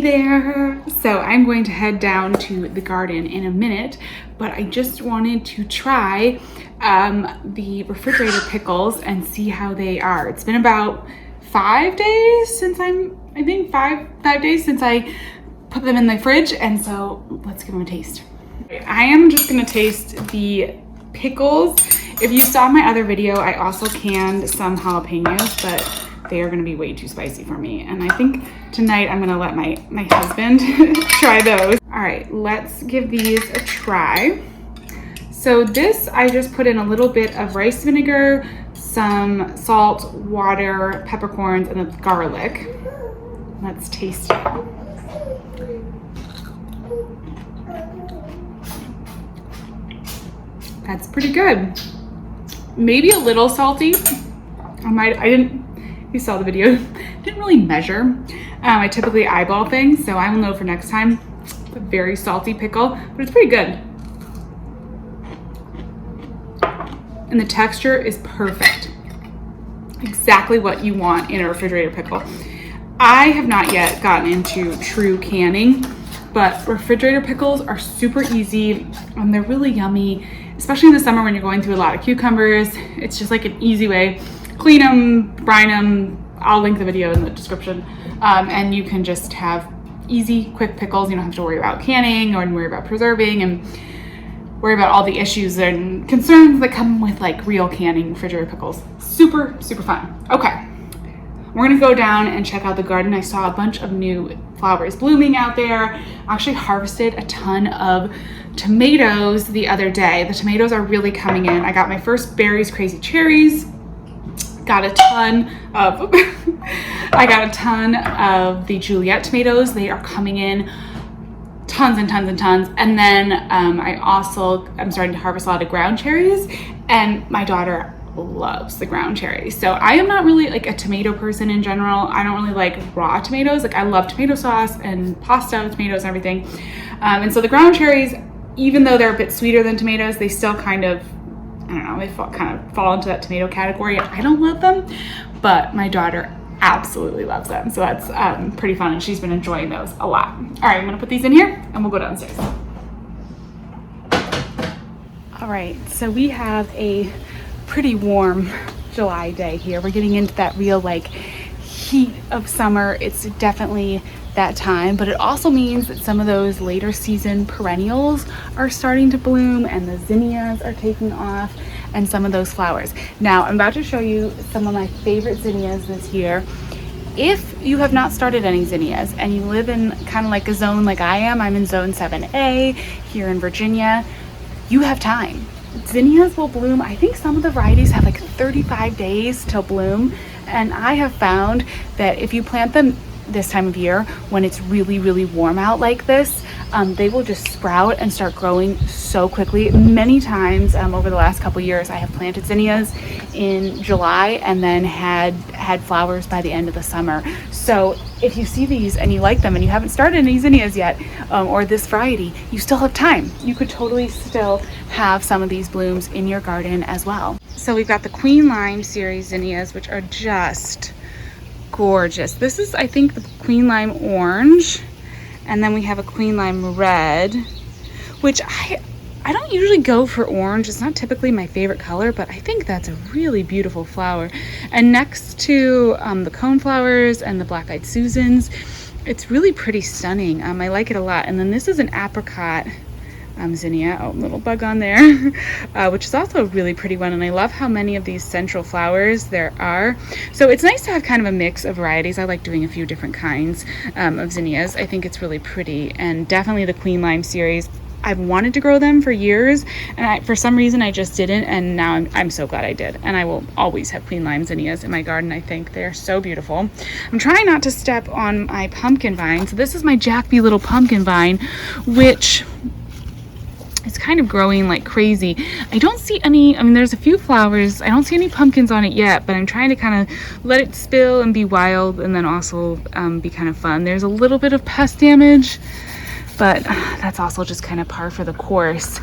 there. So I'm going to head down to the garden in a minute, but I just wanted to try the refrigerator pickles and see how they are. It's been about 5 days since I think five days since I put them in the fridge, and so let's give them a taste. I am just gonna taste the pickles. If you saw my other video, I also canned some jalapenos, but they are gonna be way too spicy for me. And I think tonight I'm gonna let my husband try those. All right, let's give these a try. So this, I just put in a little bit of rice vinegar, some salt, water, peppercorns, and then garlic. Let's taste it. That's pretty good. Maybe a little salty. You saw the video, didn't really measure. I typically eyeball things, so I will know for next time. It's a very salty pickle, but it's pretty good. And the texture is perfect. Exactly what you want in a refrigerator pickle. I have not yet gotten into true canning, but refrigerator pickles are super easy and they're really yummy, especially in the summer when you're going through a lot of cucumbers. It's just like an easy way. Clean them, brine them. I'll link the video in the description. And you can just have easy, quick pickles. You don't have to worry about canning or worry about preserving and worry about all the issues and concerns that come with like real canning refrigerator pickles. Super, super fun. Okay, we're gonna go down and check out the garden. I saw a bunch of new flowers blooming out there. I actually harvested a ton of tomatoes the other day. The tomatoes are really coming in. I got my first berries, crazy cherries. Got a ton of the Juliet tomatoes. They are coming in tons and tons and tons. And then I'm starting to harvest a lot of ground cherries, and my daughter loves the ground cherries. So I am not really like a tomato person in general. I don't really like raw tomatoes. Like I love tomato sauce and pasta with tomatoes and everything. And so the ground cherries, even though they're a bit sweeter than tomatoes, they still kind of, I don't know, they kind of fall into that tomato category. I don't love them, but my daughter absolutely loves them. So that's pretty fun, and she's been enjoying those a lot. All right, I'm gonna put these in here and we'll go downstairs. All right, so we have a pretty warm July day here. We're getting into that real like heat of summer. It's definitely that time, but it also means that some of those later season perennials are starting to bloom and the zinnias are taking off and some of those flowers. Now I'm about to show you some of my favorite zinnias this year. If you have not started any zinnias and you live in kind of like a zone like I am, I'm in zone 7A here in Virginia, you have time. Zinnias will bloom. I think some of the varieties have like 35 days till bloom, and I have found that if you plant them this time of year when it's really, really warm out like this, they will just sprout and start growing so quickly. Many times over the last couple years, I have planted zinnias in July and then had flowers by the end of the summer. So if you see these and you like them and you haven't started any zinnias yet, or this variety, you still have time. You could totally still have some of these blooms in your garden as well. So we've got the Queen Lime series zinnias, which are just gorgeous. This is, I think, the Queen Lime orange, and then we have a Queen Lime red, which I don't usually go for orange. It's not typically my favorite color, but I think that's a really beautiful flower. And next to the coneflowers and the black-eyed Susans, it's really pretty stunning. I like it a lot. And then this is an apricot zinnia, oh, little bug on there, which is also a really pretty one. And I love how many of these central flowers there are. So it's nice to have kind of a mix of varieties. I like doing a few different kinds of zinnias. I think it's really pretty, and definitely the Queen Lime series. I've wanted to grow them for years, and for some reason I just didn't, and now I'm so glad I did. And I will always have Queen Lime zinnias in my garden. I think they're so beautiful. I'm trying not to step on my pumpkin vine. So this is my Jack B. Little pumpkin vine, which it's kind of growing like crazy. I don't see any, I mean, there's a few flowers. I don't see any pumpkins on it yet, but I'm trying to kind of let it spill and be wild, and then also be kind of fun. There's a little bit of pest damage but that's also just kind of par for the course.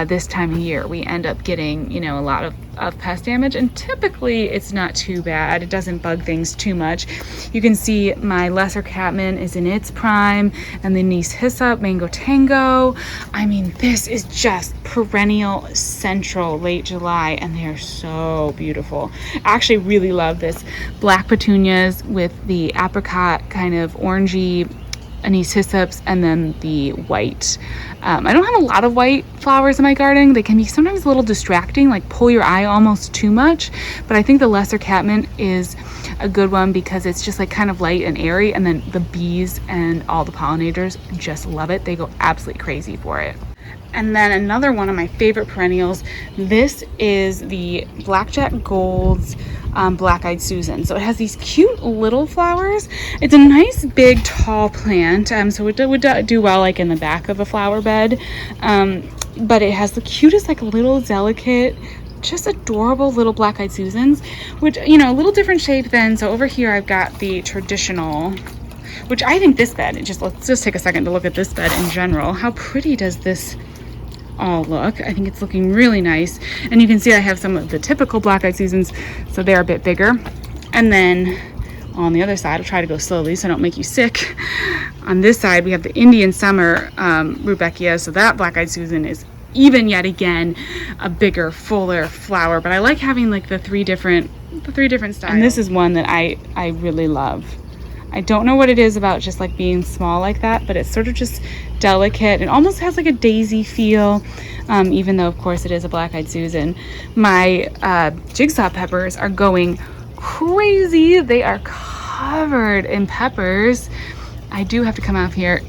This time of year we end up getting, you know, a lot of pest damage, and typically it's not too bad. It doesn't bug things too much. You can see my lesser catmint is in its prime, and the anise hyssop, mango tango. I mean, this is just perennial central late July, and they are so beautiful. I actually really love this black petunias with the apricot kind of orangey anise hyssops, and then the white. I don't have a lot of white flowers in my garden. They can be sometimes a little distracting, like pull your eye almost too much, but I think the lesser catmint is a good one because it's just like kind of light and airy, and then the bees and all the pollinators just love it. They go absolutely crazy for it. And then another one of my favorite perennials, this is the Blackjack Gold's Black-Eyed Susan. So it has these cute little flowers. It's a nice big tall plant, so it would do well like in the back of a flower bed, but it has the cutest like little delicate, just adorable little Black-Eyed Susans, which, you know, a little different shape than, so over here I've got the traditional, which I think this bed, let's just take a second to look at this bed in general. How pretty does this all look? I think it's looking really nice, and you can see I have some of the typical Black-Eyed Susans, so they're a bit bigger. And then on the other side, I'll try to go slowly so I don't make you sick. On this side we have the Indian Summer Rudbeckia, so that Black-Eyed Susan is even yet again a bigger, fuller flower, but I like having like the three different styles. And this is one that I really love. I don't know what it is about just like being small like that, but it's sort of just delicate. It almost has like a daisy feel, even though of course it is a Black-Eyed Susan. My jigsaw peppers are going crazy. They are covered in peppers. I do have to come out here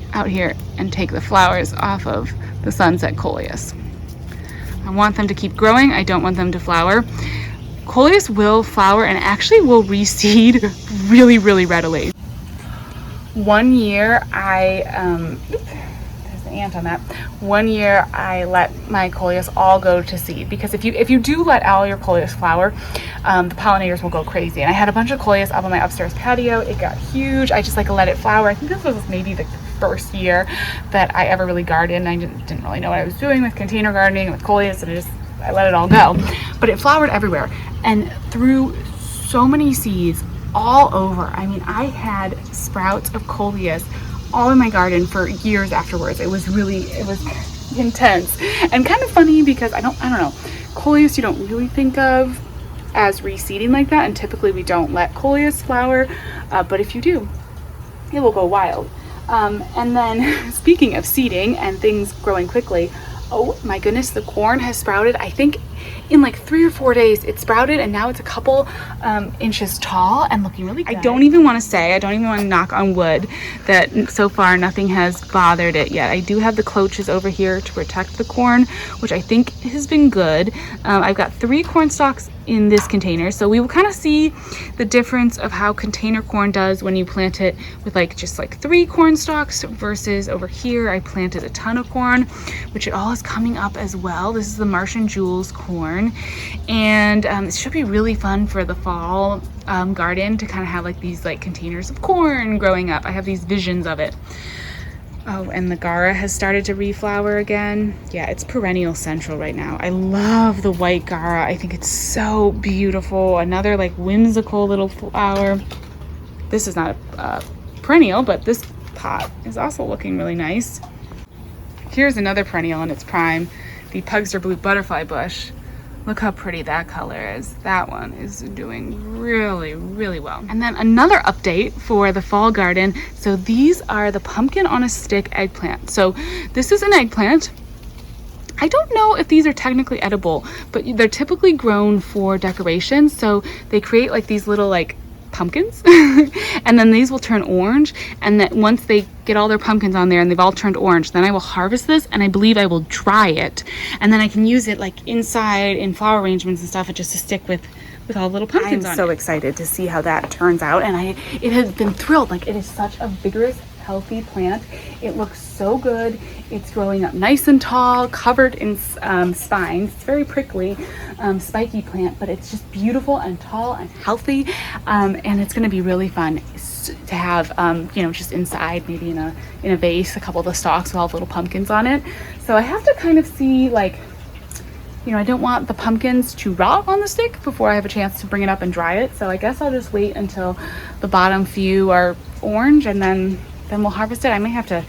and take the flowers off of the sunset coleus. I want them to keep growing. I don't want them to flower. Coleus will flower and actually will reseed really, really readily. One year there's an ant on that. One year I let my coleus all go to seed, because if you do let all your coleus flower, the pollinators will go crazy. And I had a bunch of coleus up on my upstairs patio. It got huge. I just like let it flower. I think this was maybe the first year that I ever really gardened. I didn't really know what I was doing with container gardening with coleus, and I let it all go. But it flowered everywhere and threw so many seeds all over. I mean, I had sprouts of coleus all in my garden for years afterwards. It was intense and kind of funny because I don't know, coleus you don't really think of as reseeding like that, and typically we don't let coleus flower, but if you do, it will go wild. And then speaking of seeding and things growing quickly, oh my goodness, the corn has sprouted. I think in like 3 or 4 days it sprouted, and now it's a couple inches tall and looking really good. I don't even want to knock on wood that so far nothing has bothered it yet. I do have the cloches over here to protect the corn, which I think has been good. I've got 3 corn stalks in this container, so we will kind of see the difference of how container corn does when you plant it with just 3 corn stalks versus over here I planted a ton of corn, which it all is coming up as well. This is the Martian Jewels corn, and it should be really fun for the fall garden to kind of have these containers of corn growing up. I have these visions of it. Oh, and the Gara has started to reflower again. Yeah, it's perennial central right now. I love the white Gara. I think it's so beautiful. Another whimsical little flower. This is not a perennial, but this pot is also looking really nice. Here's another perennial in its prime, the Pugster Blue Butterfly Bush. Look how pretty that color is. That one is doing really, really well. And then another update for the fall garden. So these are the pumpkin on a stick eggplant. So this is an eggplant. I don't know if these are technically edible, but they're typically grown for decoration. So they create these little pumpkins and then these will turn orange, and then once they get all their pumpkins on there and they've all turned orange, then I will harvest this, and I believe I will dry it, and then I can use it inside in flower arrangements and stuff, just to stick with all the little pumpkins on it. I'm so excited to see how that turns out, and it has been thrilled. It is such a vigorous, healthy plant. It looks so good. It's growing up nice and tall, covered in spines. It's very prickly, spiky plant, but it's just beautiful and tall and healthy, and it's going to be really fun. It's just to have, you know, just inside, maybe in a vase. A couple of the stalks will have little pumpkins on it. So I have to kind of see, like, you know, I don't want the pumpkins to rot on the stick before I have a chance to bring it up and dry it. So I guess I'll just wait until the bottom few are orange, and then we'll harvest it. I may have to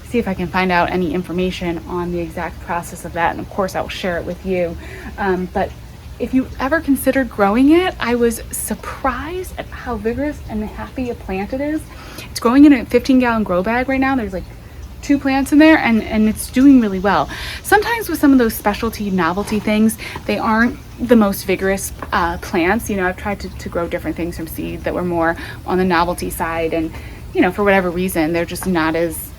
see if I can find out any information on the exact process of that. And of course I will share it with you. But if you ever considered growing it, I was surprised at how vigorous and happy a plant it is. It's growing in a 15-gallon grow bag right now. There's like 2 plants in there, and it's doing really well. Sometimes with some of those specialty novelty things, they aren't the most vigorous plants. You know, I've tried to grow different things from seed that were more on the novelty side, and you know, for whatever reason, they're just not as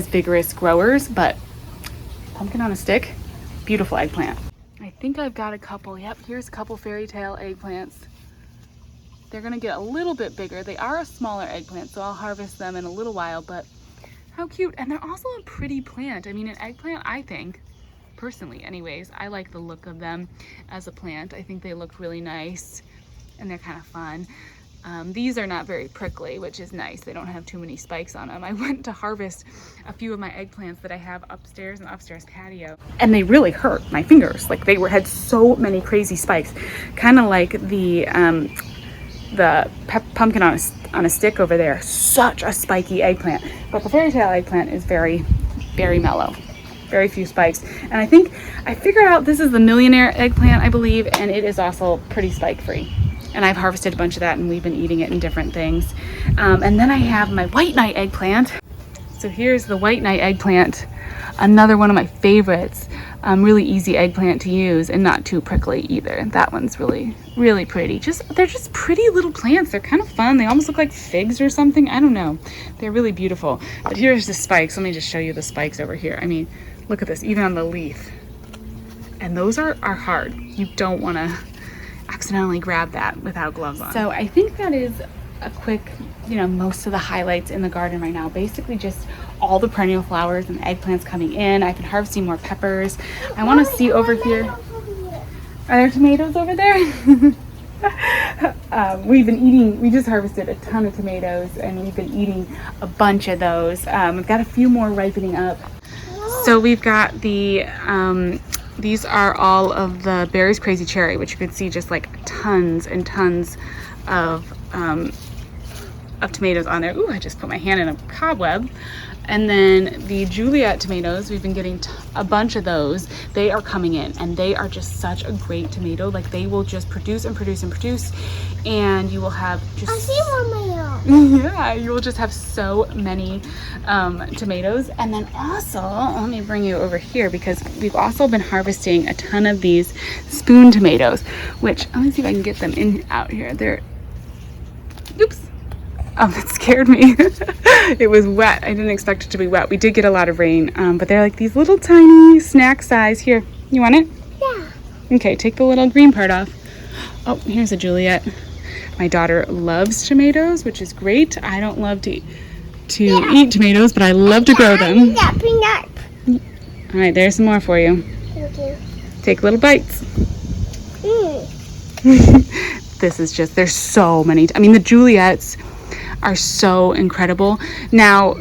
vigorous growers. But pumpkin on a stick, beautiful eggplant. I think I've got a couple. Yep, here's a couple fairy tale eggplants. They're gonna get a little bit bigger. They are a smaller eggplant, so I'll harvest them in a little while, but how cute. And they're also a pretty plant. I mean, an eggplant, I think, personally anyways, I like the look of them as a plant. I think they look really nice and they're kind of fun. These are not very prickly, which is nice. They don't have too many spikes on them. I went to harvest a few of my eggplants that I have upstairs in the upstairs patio, and they really hurt my fingers. Like, they had so many crazy spikes, kind of like the pumpkin on a stick over there. Such a spiky eggplant. But the fairy tale eggplant is very, very mellow. Very few spikes. And I think I figured out this is the millionaire eggplant, I believe, and it is also pretty spike free. And I've harvested a bunch of that, and we've been eating it in different things. And then I have my white knight eggplant. So here's the white knight eggplant, another one of my favorites. Really easy eggplant to use and not too prickly either. That one's really, really pretty. They're just pretty little plants. They're kind of fun. They almost look like figs or something. I don't know. They're really beautiful. But here's the spikes. Let me just show you the spikes over here. I mean, look at this, even on the leaf. And those are hard. You don't want to accidentally grab that without gloves on. So I think that is a quick, you know, most of the highlights in the garden right now. Basically just all the perennial flowers and the eggplants coming in. I've been harvesting more peppers. I want to see over here. Are there tomatoes over there? We just harvested a ton of tomatoes, and we've been eating a bunch of those. We've got a few more ripening up. So we've got the these are all of the Berry's Crazy Cherry, which you can see just like tons and tons of tomatoes on there. Ooh, I just put my hand in a cobweb. And then the Juliet tomatoes, we've been getting a bunch of those. They are coming in, and they are just such a great tomato. Like, they will just produce and produce and produce, and you will have just... I see one. Yeah, you will just have so many tomatoes. And then also, let me bring you over here, because we've also been harvesting a ton of these spoon tomatoes, which, let me see if I can get them out here. They're... Oops. Oh, that scared me. It was wet. I didn't expect it to be wet. We did get a lot of rain, but they're like these little tiny snack size. Here, you want it? Yeah. Okay, take the little green part off. Oh, here's a Juliet. My daughter loves tomatoes, which is great. I don't love to eat tomatoes, but I love to grow them. All right, there's some more for you. Thank you. Take little bites. This is just, there's so many. I mean, the Juliets are so incredible. Now,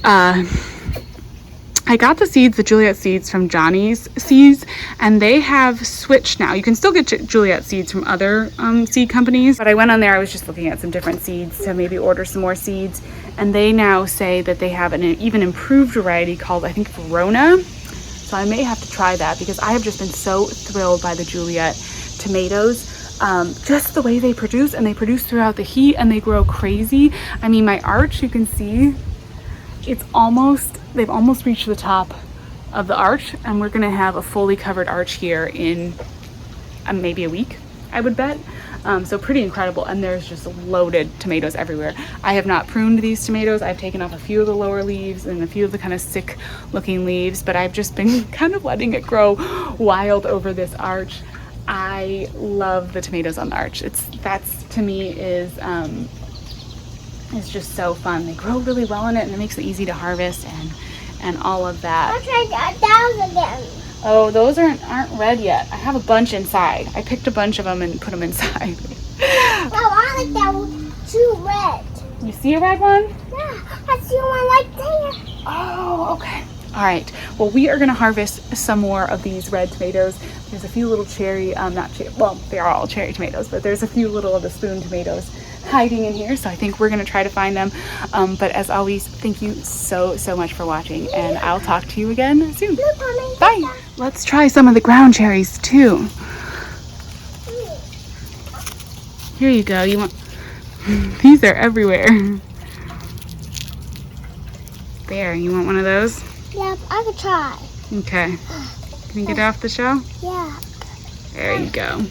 I got the seeds, the Juliet seeds, from Johnny's Seeds, and they have switched now. You can still get Juliet seeds from other seed companies, but I went on there, I was just looking at some different seeds to maybe order some more seeds, and they now say that they have an even improved variety called, I think, Verona. So I may have to try that, because I have just been so thrilled by the Juliet tomatoes. Just the way they produce, and they produce throughout the heat, and they grow crazy. I mean, my arch, you can see they've almost reached the top of the arch, and we're gonna have a fully covered arch here in maybe a week, I would bet. So pretty incredible, and there's just loaded tomatoes everywhere. I have not pruned these tomatoes. I've taken off a few of the lower leaves and a few of the kind of sick looking leaves, but I've just been kind of letting it grow wild over this arch. I love the tomatoes on the arch. That's to me is just so fun. They grow really well in it, and it makes it easy to harvest and all of that. I'll try those again. Oh, those aren't red yet. I have a bunch inside. I picked a bunch of them and put them inside. No, I like that one too red. You see a red one? Yeah, I see one right there. Oh, okay. All right. Well, we are going to harvest some more of these red tomatoes. There's a few little cherry, not cherry, well, they are all cherry tomatoes, but there's a few little of the spoon tomatoes hiding in here. So I think we're going to try to find them. But as always, thank you so much for watching, and I'll talk to you again soon. Bye. Let's try some of the ground cherries too. Here you go. You want? These are everywhere. There, you want one of those? Yep, I could try. Okay. Can you get off the show? Yeah. There you go.